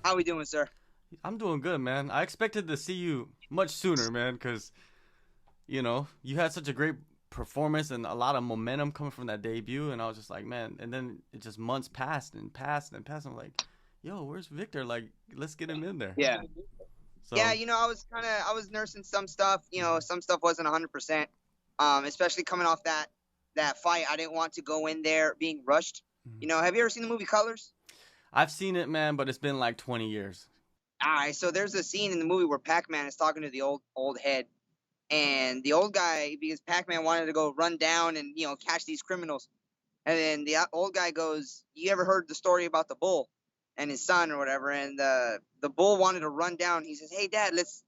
How we doing, sir? I'm doing good, man. I expected to see you much sooner, man, because you had such a great performance and a lot of momentum coming from that debut, and I was just like, man. And then it just months passed and passed and passed. I'm like, yo, where's Victor? Like, let's get him in there. Yeah. Yeah, So I was nursing some stuff. Some stuff wasn't 100%. Especially coming off that fight, I didn't want to go in there being rushed. mhm. Have you ever seen the movie Colors? I've seen it, man, but it's been like 20 years. All right, so there's a scene in the movie where Pac-Man is talking to the old head, and the old guy, because Pac-Man wanted to go run down and catch these criminals, and then the old guy goes, "You ever heard the story about the bull and his son or whatever?" And the bull wanted to run down. He says, "Hey, Dad, let's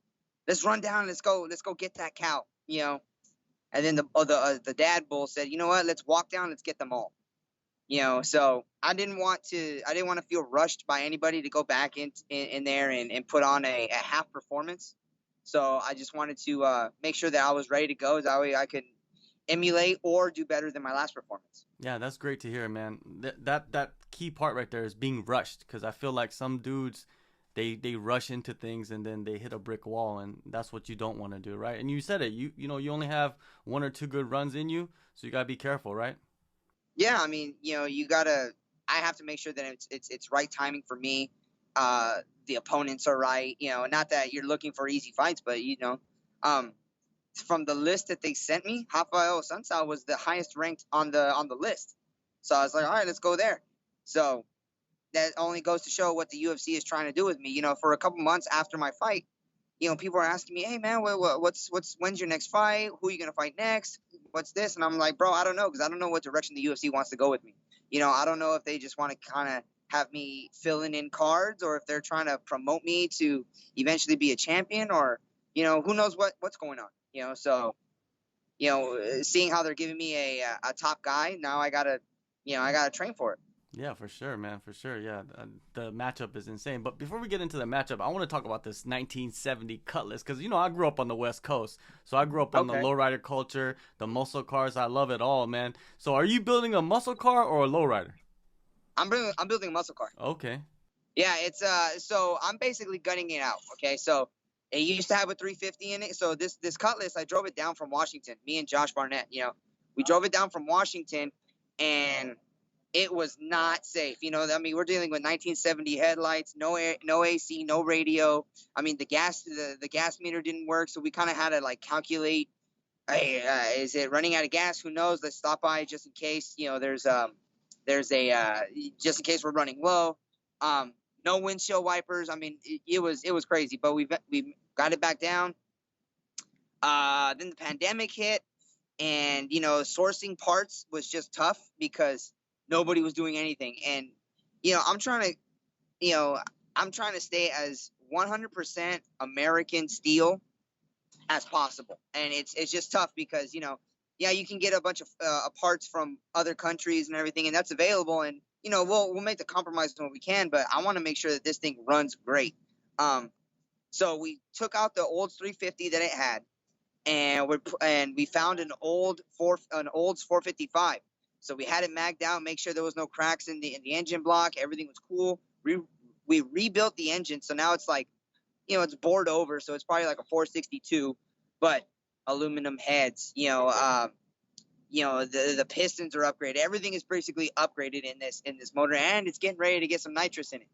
run down. Let's go get that cow." And then the dad bull said, "You know what? Let's walk down. Let's get them all." So I didn't want to feel rushed by anybody to go back in there and put on a half performance. So I just wanted to make sure that I was ready to go. That way I could emulate or do better than my last performance. Yeah, that's great to hear, man. That key part right there is being rushed, because I feel like some dudes they rush into things and then they hit a brick wall, and that's what you don't want to do, right? And you said it. You only have one or two good runs in you, so you gotta be careful, right? Yeah, I mean, you gotta. I have to make sure that it's right timing for me. The opponents are right. Not that you're looking for easy fights, but um, from the list that they sent me, Raphael Assuncao was the highest ranked on the list. So I was like, all right, let's go there. So that only goes to show what the UFC is trying to do with me. For a couple months after my fight, people are asking me, "Hey man, what's when's your next fight? Who are you gonna fight next? What's this?" And I'm like, "Bro, I don't know because I don't know what direction the UFC wants to go with me. I don't know if they just want to kind of have me filling in cards or if they're trying to promote me to eventually be a champion or who knows what's going on. So seeing how they're giving me a top guy now, I gotta train for it. Yeah, for sure, man, for sure. Yeah, the matchup is insane. But before we get into the matchup, I want to talk about this 1970 Cutlass, because I grew up on the West Coast, so I grew up on the Okay, lowrider culture, the muscle cars. I love it all, man. So, are you building a muscle car or a lowrider? I'm building a muscle car. Okay. Yeah, it's so I'm basically gutting it out. Okay, so it used to have a 350 in it. So this Cutlass, I drove it down from Washington. Me and Josh Barnett, we drove it down from Washington, and it was not safe. I mean, we're dealing with 1970 headlights, no AC, no radio. I mean, the gas meter didn't work, so we kind of had to like calculate. Hey, is it running out of gas? Who knows? Let's stop by just in case. There's a just in case we're running low. No windshield wipers. I mean, it was crazy, but we got it back down. Then the pandemic hit, and sourcing parts was just tough because nobody was doing anything. And you know, I'm trying to you know I'm trying to stay as 100% American steel as possible, and it's just tough because yeah, you can get a bunch of parts from other countries and everything, and that's available, and we'll make the compromise when we can, but I want to make sure that this thing runs great. Um, so we took out the old 350 that it had, and we found an old 455. So we had it magged out, make sure there was no cracks in the engine block, everything was cool. We rebuilt the engine, so now it's like it's bored over, so it's probably like a 462, but aluminum heads. The pistons are upgraded. Everything is basically upgraded in this motor, and it's getting ready to get some nitrous in it.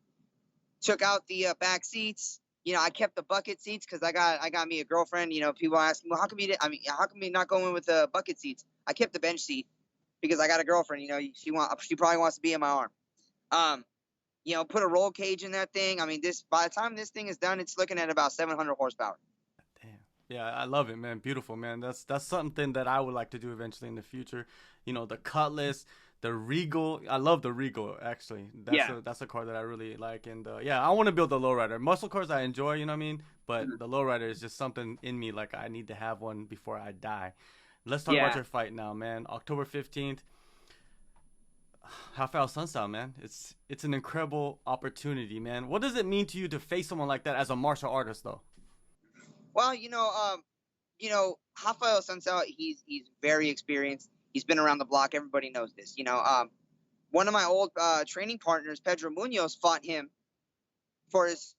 Took out the back seats. I kept the bucket seats because I got me a girlfriend. People are asking, well, how come how come you not going with the bucket seats? I kept the bench seat because I got a girlfriend. She probably wants to be in my arm. Um, put a roll cage in that thing. I mean, this by the time this thing is done, it's looking at about 700 horsepower. Damn. Yeah, I love it, man. Beautiful, man. That's something that I would like to do eventually in the future. The Cutlass, the Regal. I love the Regal, actually. That's Yeah. a car that I really like, and yeah, I want to build a lowrider. Muscle cars I enjoy, you know what I mean. But the lowrider is just something in me, like I need to have one before I die. Let's talk about Yeah. your fight now, man. October 15th. Raphael Assuncao, man. It's an incredible opportunity, man. What does it mean to you to face someone like that as a martial artist, though? Well, Raphael Assuncao, he's very experienced. He's been around the block. Everybody knows this. One of my old training partners, Pedro Munoz, fought him for his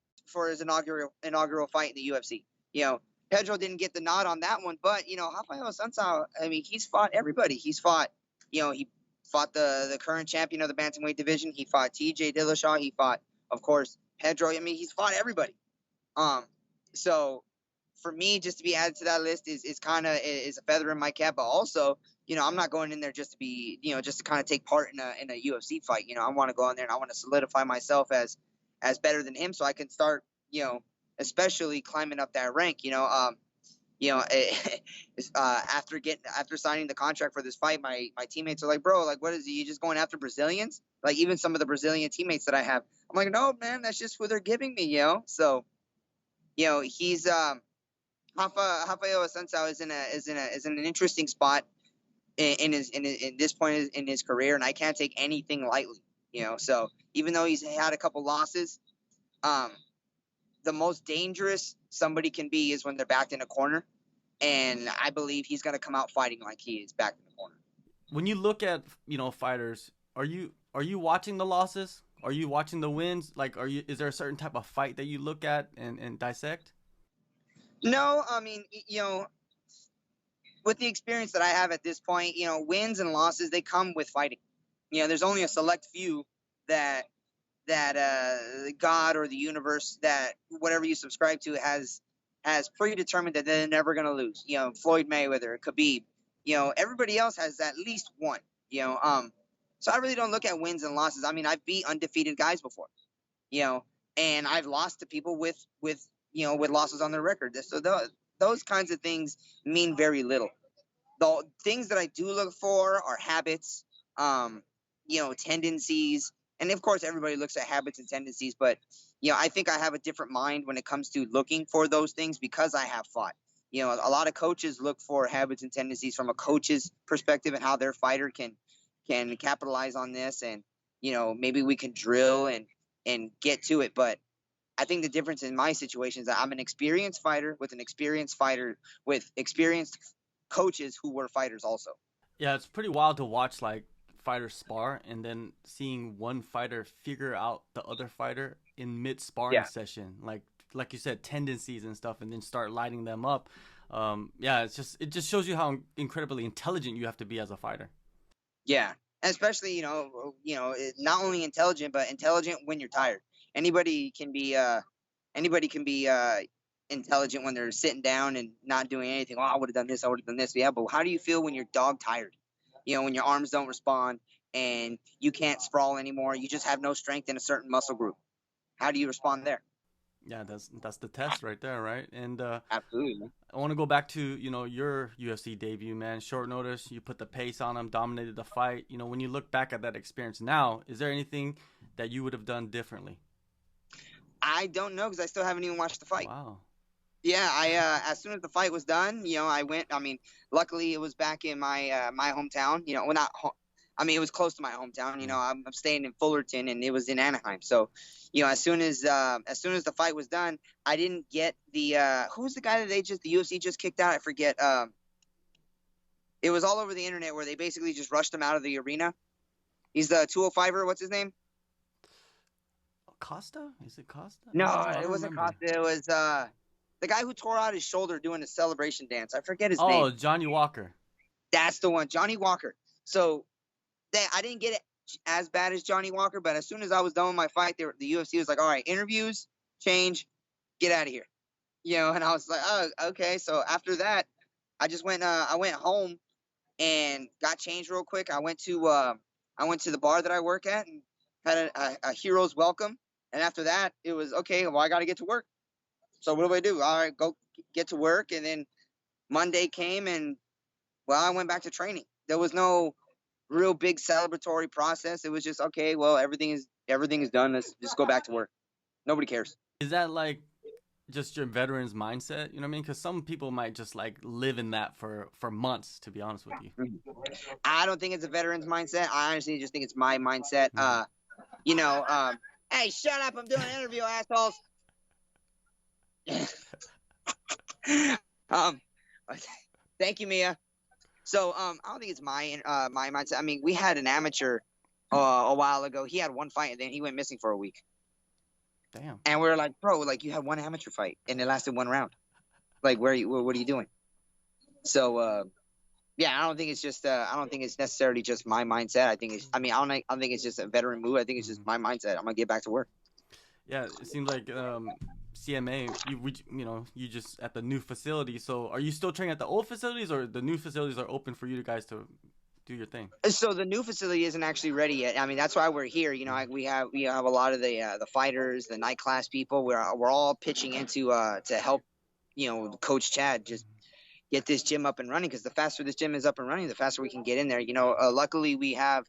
inaugural fight in the UFC. You know, Pedro didn't get the nod on that one, but you know, Raphael Assuncao, I mean, he's fought everybody. He fought the current champion of the bantamweight division. He fought T.J. Dillashaw. He fought, of course, Pedro. I mean, he's fought everybody. So for me, just to be added to that list is kind of is a feather in my cap. But also, you know, I'm not going in there just to be, you know, just to kind of take part in a UFC fight. You know, I want to go in there and I want to solidify myself as better than him, so I can start, you know, especially climbing up that rank. After signing the contract for this fight, my teammates are like, bro, like, what is it? You just going after Brazilians? Like, even some of the Brazilian teammates that I have, I'm like, no, man, that's just who they're giving me, you know. So, you know, he's Raphael Assuncao is in an interesting spot in this point in his career, and I can't take anything lightly, you know. So even though he's had a couple losses, the most dangerous somebody can be is when they're backed in a corner, and I believe he's going to come out fighting like he is backed in the corner. When you look at, you know, fighters, are you watching the losses? Are you watching the wins? Like, is there a certain type of fight that you look at and dissect? No, I mean, you know, with the experience that I have at this point, you know, wins and losses, they come with fighting. You know, there's only a select few that God or the universe, that whatever you subscribe to, has predetermined that they're never going to lose. You know, Floyd Mayweather, Khabib, you know, everybody else has at least one, you know. So I really don't look at wins and losses. I mean, I've beat undefeated guys before, you know, and I've lost to people with losses on their record. So those kinds of things mean very little. The things that I do look for are habits, you know, tendencies. And of course, everybody looks at habits and tendencies, but, you know, I think I have a different mind when it comes to looking for those things because I have fought. You know, a lot of coaches look for habits and tendencies from a coach's perspective and how their fighter can capitalize on this. And, you know, maybe we can drill and get to it. But I think the difference in my situation is that I'm an experienced fighter with experienced coaches who were fighters also. Yeah, it's pretty wild to watch, like, fighters spar and then seeing one fighter figure out the other fighter in mid sparring session, like you said, tendencies and stuff, and then start lighting them up. It just shows you how incredibly intelligent you have to be as a fighter. Yeah, and especially, you know, not only intelligent, but intelligent when you're tired. Anybody can be intelligent when they're sitting down and not doing anything. Oh, I would have done this. I would have done this. Yeah, but how do you feel when you're dog tired? You know, when your arms don't respond and you can't sprawl anymore, you just have no strength in a certain muscle group. How do you respond there? Yeah, that's the test right there, right? And absolutely. I want to go back to, you know, your UFC debut, man. Short notice, you put the pace on him, dominated the fight. You know, when you look back at that experience now, is there anything that you would have done differently? I don't know, because I still haven't even watched the fight. Wow. Yeah, I as soon as the fight was done, you know, I went. I mean, luckily it was back in my my hometown. You know, well, not. I mean, it was close to my hometown. You know, I'm staying in Fullerton, and it was in Anaheim. So, you know, as soon as the fight was done, I didn't get the who's the guy that the UFC just kicked out? I forget. It was all over the internet where they basically just rushed him out of the arena. He's the 205er. What's his name? Costa? Is it Costa? No, it wasn't Costa. It was the guy who tore out his shoulder doing a celebration dance. I forget his name. Oh, Johnny Walker. That's the one, Johnny Walker. So I didn't get it as bad as Johnny Walker, but as soon as I was done with my fight, the UFC was like, all right, interviews, change, get out of here. You know, and I was like, oh, okay. So after that, I just went home and got changed real quick. I went to the bar that I work at and had a hero's welcome. And after that, it was, okay, well, I got to get to work. So what do I do? All right, go get to work. And then Monday came and, well, I went back to training. There was no real big celebratory process. It was just, okay, well, everything is done. Let's just go back to work. Nobody cares. Is that like just your veteran's mindset? You know what I mean? Because some people might just like live in that for months, to be honest with you. I don't think it's a veteran's mindset. I honestly just think it's my mindset. You know, hey, shut up. I'm doing an interview, assholes. Thank you, Mia. So I don't think it's my mindset. I mean, we had an amateur a while ago. He had one fight and then he went missing for a week. Damn. And we were like, bro, like you had one amateur fight and it lasted 1 round. Like, what are you doing? So, yeah, I don't think it's just, I don't think it's necessarily just my mindset. I don't think it's just a veteran move. I think it's just my mindset. I'm gonna get back to work. Yeah, it seems like CMA, you just at the new facility. So are you still training at the old facilities, or the new facilities are open for you guys to do your thing? So the new facility isn't actually ready yet. I mean, that's why we're here. You know, we have a lot of the fighters, the night class people. We're all pitching into to help, Coach Chad just get this gym up and running, because the faster this gym is up and running, the faster we can get in there. Luckily we have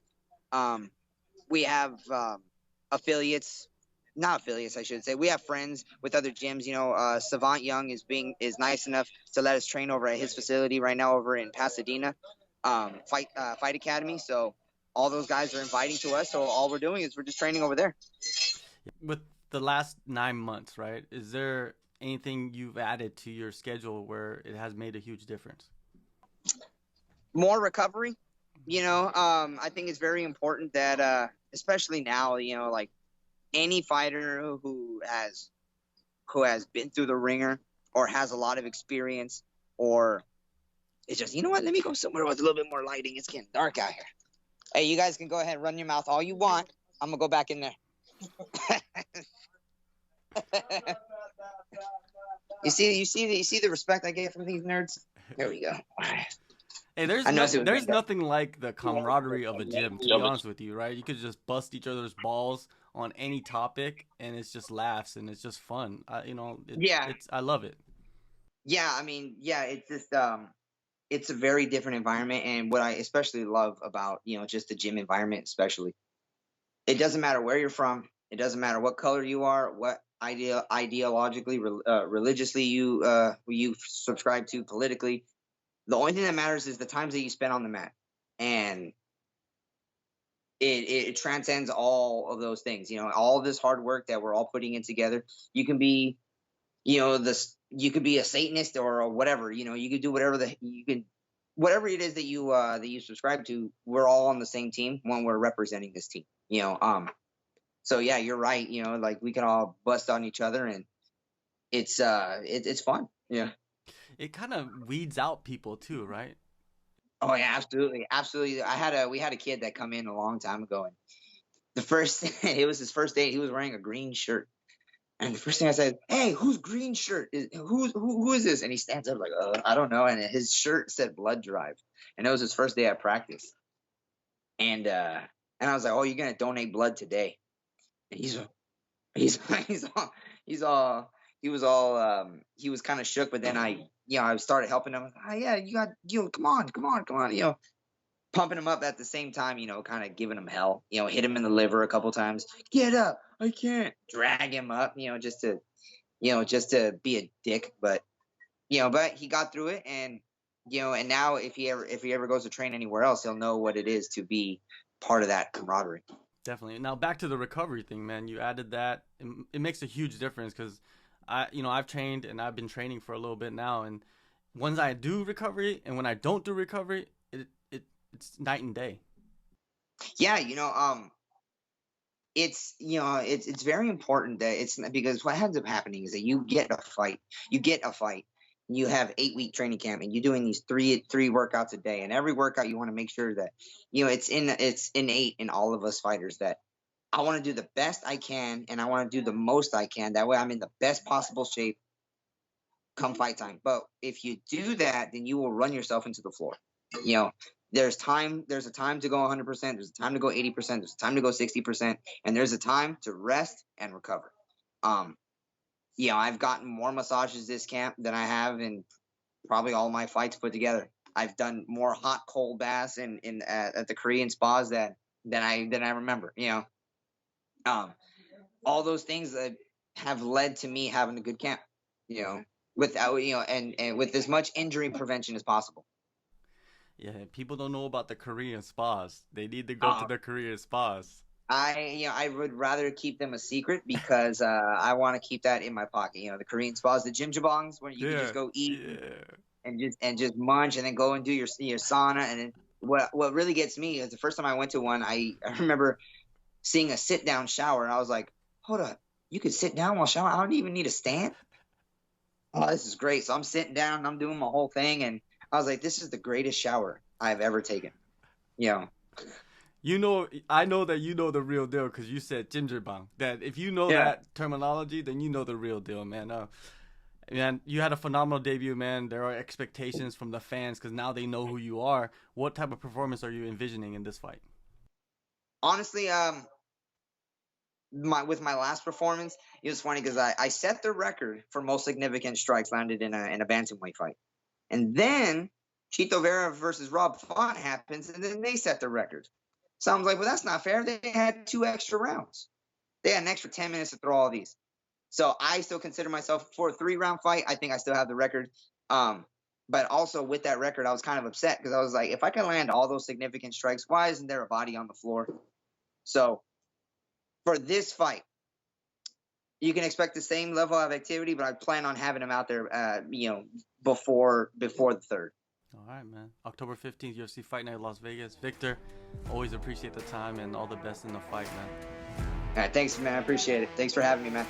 affiliates, not affiliates, I should say. We have friends with other gyms. Savant Young is nice enough to let us train over at his facility right now over in Pasadena, Fight Academy. So all those guys are inviting to us. So all we're doing is we're just training over there. With the last 9 months, right? Is there anything you've added to your schedule where it has made a huge difference? More recovery. I think it's very important that, especially now, like any fighter who has been through the ringer or has a lot of experience, or it's just, you know what, let me go somewhere with a little bit more lighting. It's getting dark out here. Hey, you guys can go ahead and run your mouth all you want. I'm gonna go back in there. You see the respect I get from these nerds? There we go. Hey, there's nothing like the camaraderie of a gym, to be honest with you, right? You could just bust each other's balls on any topic, and it's just laughs and it's just fun. I love it. Yeah, I mean, yeah, it's just it's a very different environment, and what I especially love about just the gym environment, especially, it doesn't matter where you're from, it doesn't matter what color you are, what ideologically, religiously you subscribe to, politically. The only thing that matters is the times that you spend on the mat, and it transcends all of those things. All of this hard work that we're all putting in together. You can be, you could be a Satanist or whatever. You could do whatever whatever it is that you subscribe to. We're all on the same team when we're representing this team. So yeah, you're right. Like we can all bust on each other, and it's fun. Yeah. It kind of weeds out people too, right? Oh yeah, absolutely, absolutely. We had a kid that come in a long time ago, and it was his first day. He was wearing a green shirt, and the first thing I said, "Hey, whose green shirt is who is this?" And he stands up like, I don't know. And his shirt said Blood Drive, and it was his first day at practice. And I was like, "Oh, you're gonna donate blood today?" And he was kind of shook, but then I started helping him. Oh, yeah, come on, pumping him up at the same time, kind of giving him hell, hit him in the liver a couple times. Get up, I can't. Drag him up, just to be a dick, but he got through it, and and now if he ever goes to train anywhere else, he'll know what it is to be part of that camaraderie. Definitely. Now back to the recovery thing, man. You added that. It makes a huge difference, because I've trained and I've been training for a little bit now, and once I do recovery and when I don't do recovery, it's night and day. Yeah, it's very important that it's because what ends up happening is that you get a fight, you have 8-week training camp, and you're doing these three workouts a day, and every workout you want to make sure that it's innate in all of us fighters that I want to do the best I can, and I want to do the most I can. That way I'm in the best possible shape come fight time. But if you do that, then you will run yourself into the floor. There's a time to go 100%, there's a time to go 80%, there's a time to go 60%, and there's a time to rest and recover. I've gotten more massages this camp than I have in probably all my fights put together. I've done more hot cold baths at the Korean spas than I remember. All those things that have led to me having a good camp. Without and with as much injury prevention as possible. Yeah, people don't know about the Korean spas. They need to go to the Korean spas. I would rather keep them a secret, because I want to keep that in my pocket. The Korean spas, the jjimjilbangs, where you can just go eat and just munch, and then go and do your sauna. And then what really gets me is the first time I went to one, I remember seeing a sit down shower, and I was like, hold up, you could sit down while showering. I don't even need a stand. Oh, this is great. So I'm sitting down and I'm doing my whole thing. And I was like, this is the greatest shower I've ever taken. You know, You know, I know that you know the real deal because you said ginger bang. That if you know yeah. that terminology, then you know the real deal, man. Man, you had a phenomenal debut, man. There are expectations from the fans because now they know who you are. What type of performance are you envisioning in this fight? Honestly, with my last performance, it was funny because I set the record for most significant strikes landed in a bantamweight fight. And then Chito Vera versus Rob Font happens, and then they set the record. So I was like, well, that's not fair. They had 2 extra rounds. They had an extra 10 minutes to throw all these. So I still consider myself, for a 3-round fight, I think I still have the record. But also with that record, I was kind of upset because I was like, if I can land all those significant strikes, why isn't there a body on the floor? So for this fight, you can expect the same level of activity, but I plan on having him out there, before the 3rd. All right, man. October 15th, UFC Fight Night, Las Vegas. Victor, always appreciate the time and all the best in the fight, man. All right, thanks, man. I appreciate it. Thanks for having me, man.